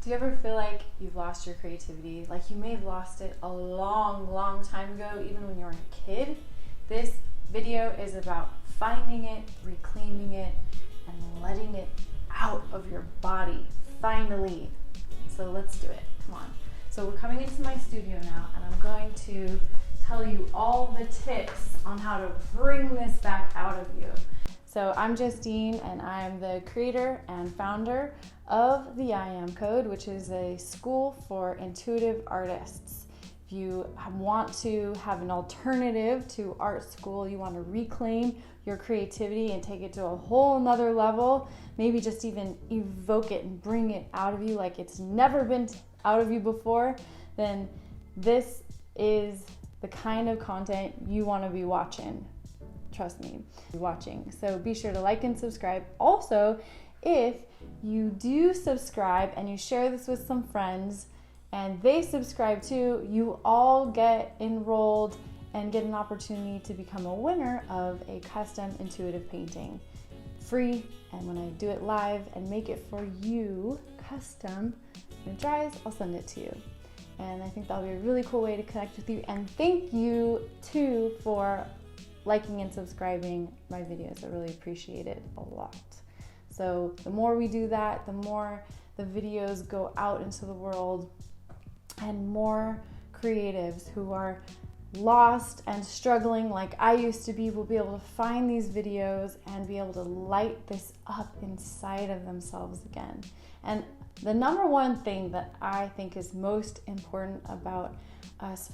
Do you ever feel like you've lost your creativity? Like you may have lost it a long time ago, even when you were a kid? This video is about finding it, reclaiming it, and letting it out of your body, finally. So let's do it, come on. So we're coming into my studio now, and I'm going to tell you all the tips on how to bring this back out of you. So I'm Justine, and I'm the creator and founder of the I Am Code, which is a school for intuitive artists. If you want to have an alternative to art school, you want to reclaim your creativity and take it to a whole nother level, maybe just even evoke it and bring it out of you like it's never been out of you before, then this is the kind of content you want to be watching. Trust me, watching. So be sure to like and subscribe. Also, if you do subscribe and you share this with some friends and they subscribe too, you all get enrolled and get an opportunity to become a winner of a custom intuitive painting. Free, and when I do it live and make it for you, custom, when it dries, I'll send it to you. And I think that'll be a really cool way to connect with you. And thank you too for liking and subscribing my videos. I really appreciate it a lot. So the more we do that, the more the videos go out into the world, and more creatives who are lost and struggling like I used to be will be able to find these videos and be able to light this up inside of themselves again. And the number one thing that I think is most important about us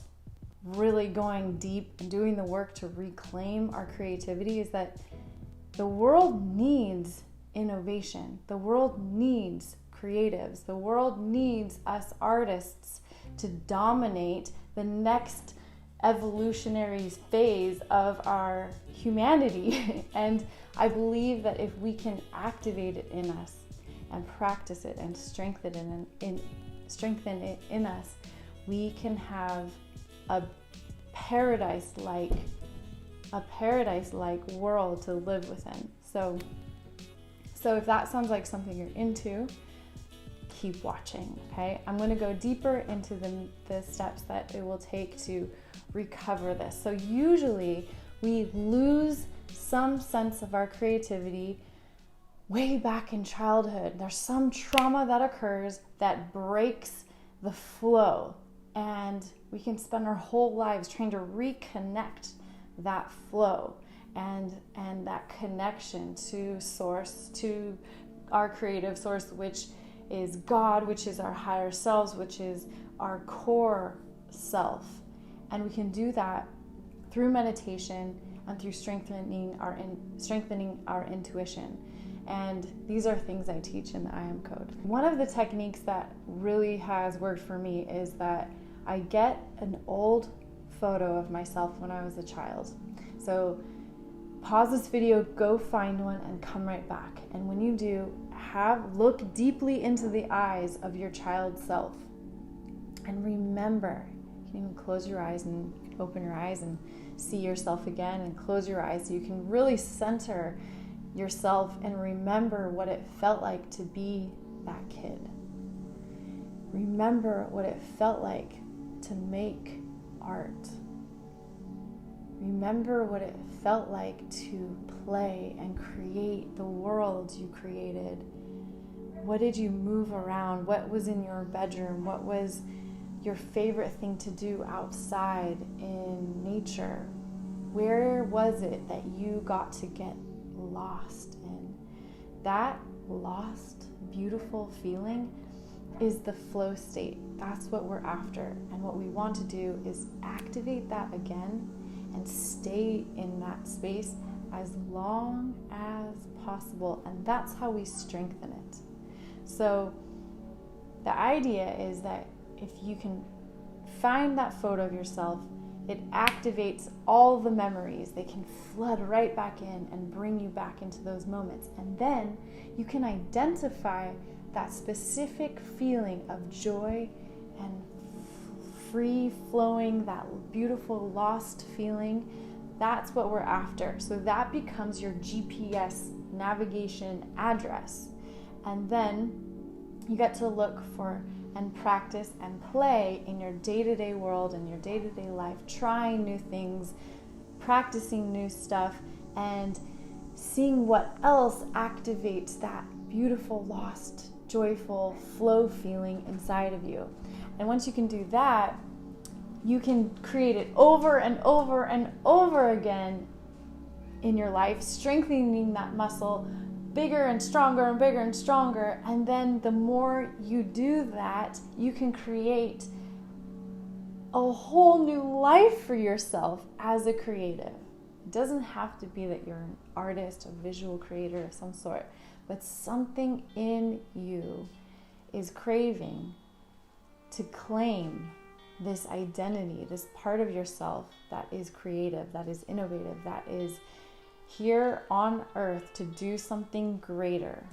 really going deep and doing the work to reclaim our creativity is that the world needs innovation. The world needs creatives. The world needs us artists to dominate the next evolutionary phase of our humanity. And I believe that if we can activate it in us and practice it and strengthen it in us, we can have a paradise-like world to live within. So if that sounds like something you're into, keep watching, okay? I'm going to go deeper into the steps that it will take to recover this. So usually we lose some sense of our creativity way back in childhood. There's some trauma that occurs that breaks the flow, and we can spend our whole lives trying to reconnect that flow and that connection to source, to our creative source, which is God, which is our higher selves, which is our core self. And we can do that through meditation and through strengthening our intuition. And these are things I teach in the I Am Code. One of the techniques that really has worked for me is that I get an old photo of myself when I was a child. So pause this video, go find one, and come right back. And when you do, look deeply into the eyes of your child self. And remember, you can even close your eyes and open your eyes and see yourself again, and close your eyes so you can really center yourself and remember what it felt like to be that kid. Remember what it felt like to make art. Remember what it felt like to play and create the world you created. What did you move around? What was in your bedroom? What was your favorite thing to do outside in nature? Where was it that you got to get lost in? That lost, beautiful feeling is the flow state. That's what we're after. And what we want to do is activate that again and stay in that space as long as possible. And that's how we strengthen it. So the idea is that if you can find that photo of yourself, it activates all the memories. They can flood right back in and bring you back into those moments. And then you can identify that specific feeling of joy and free flowing, that beautiful lost feeling. That's what we're after. So that becomes your GPS navigation address. And then You get to look for and practice and play in your day-to-day world and your day-to-day life, trying new things, practicing new stuff, and seeing what else activates that beautiful, lost, joyful flow feeling inside of you. And once you can do that, you can create it over and over and over again in your life, strengthening that muscle bigger and stronger and bigger and stronger. And then the more you do that, you can create a whole new life for yourself as a creative. It doesn't have to be that you're an artist, a visual creator of some sort, but something in you is craving to claim this identity, this part of yourself that is creative, that is innovative, that is here on earth to do something greater.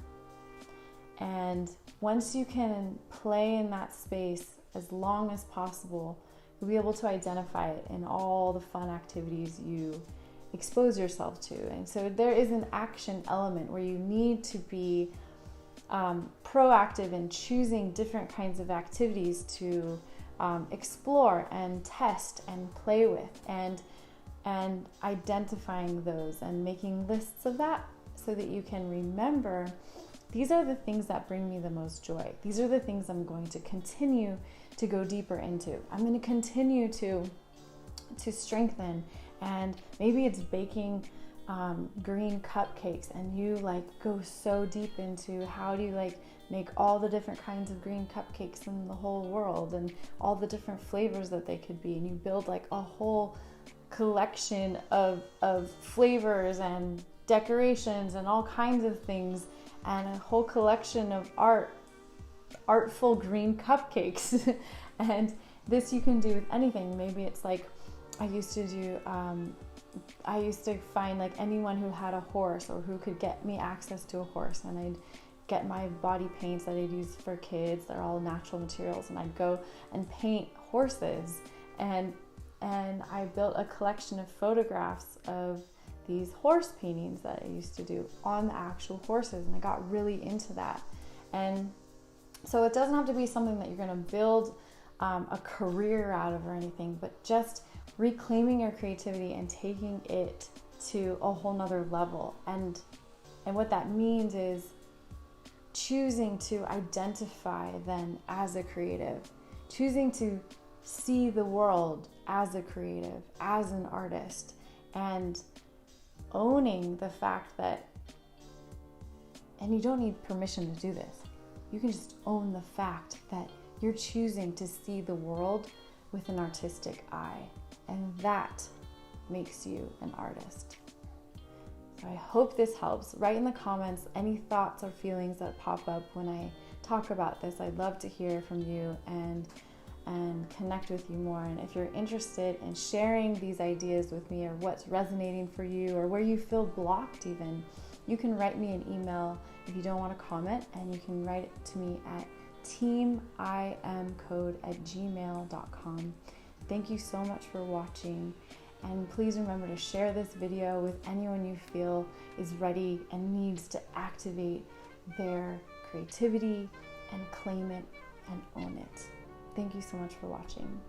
And once you can play in that space as long as possible, you'll be able to identify it in all the fun activities you expose yourself to. And so there is an action element where you need to be proactive in choosing different kinds of activities to explore and test and play with, and identifying those and making lists of that so that you can remember, these are the things that bring me the most joy. These are the things I'm going to continue to go deeper into. I'm going to continue to strengthen. And maybe it's baking green cupcakes, and you like go so deep into how do you like make all the different kinds of green cupcakes in the whole world and all the different flavors that they could be, and you build like a whole collection of flavors and decorations and all kinds of things, and a whole collection of artful green cupcakes. And this you can do with anything. Maybe it's like I used to find like anyone who had a horse or who could get me access to a horse, and I'd get my body paints that I'd use for kids. They're all natural materials, and I'd go and paint horses, and I built a collection of photographs of these horse paintings that I used to do on the actual horses, and I got really into that. And so it doesn't have to be something that you're going to build a career out of or anything, but just reclaiming your creativity and taking it to a whole nother level. And what that means is choosing to identify then as a creative, choosing to see the world as a creative, as an artist, and owning the fact that, and you don't need permission to do this, you can just own the fact that you're choosing to see the world with an artistic eye, and that makes you an artist. So I hope this helps. Write in the comments any thoughts or feelings that pop up when I talk about this. I'd love to hear from you and connect with you more. And if you're interested in sharing these ideas with me, or what's resonating for you, or where you feel blocked even, you can write me an email if you don't want to comment, and you can write it to me at teamimcode@gmail.com. Thank you so much for watching, and please remember to share this video with anyone you feel is ready and needs to activate their creativity and claim it and own it. Thank you so much for watching.